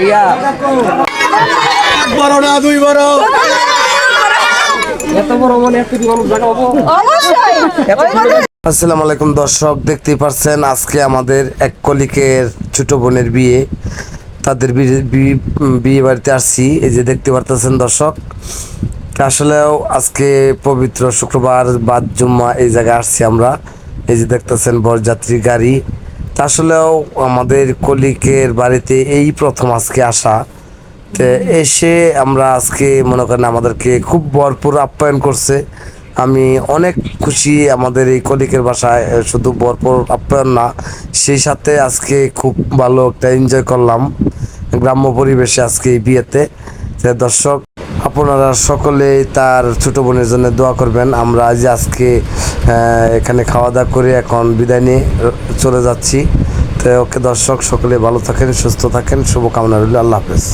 ভাইয়া বড় না দুই বড় এত বড় মনে এত বড় জায়গা পাবো আসসালামু আলাইকুম দর্শক, দেখতেই পাচ্ছেন আজকে আমাদের এক কলিকের ছোট বোনের বিয়ে। তাদের বিয়ে বাড়িতে আসছি। এই যে দেখতে পারতেছেন দর্শক, আসলেও আজকে পবিত্র শুক্রবার বাদ জুম্মা এই জায়গায় আসছি আমরা। এই যে দেখতেছেন বরযাত্রী গাড়ি। তা আসলেও আমাদের কলিকের বাড়িতে এই প্রথম আজকে আসা। তো এসে আমরা আজকে মনে করেন আমাদেরকে খুব ভরপুর আপ্যায়ন করছে। আমি অনেক খুশি আমাদের এই কলিকের বাসায়। শুধু ভরপুর আপ্যায়ন না, সেই সাথে আজকে খুব ভালো একটা এনজয় করলাম গ্রাম্য পরিবেশে আজকে এই বিয়েতে। তো দর্শক, আপনারা সকলেই তার ছোট বোনের জন্য দোয়া করবেন। আমরা আজকে এখানে খাওয়া দাওয়া করে এখন বিদায় নিয়ে চলে যাচ্ছি। তো ওকে দর্শক, সকলে ভালো থাকেন, সুস্থ থাকেন, শুভকামনা রইল। আল্লাহ হাফেজ।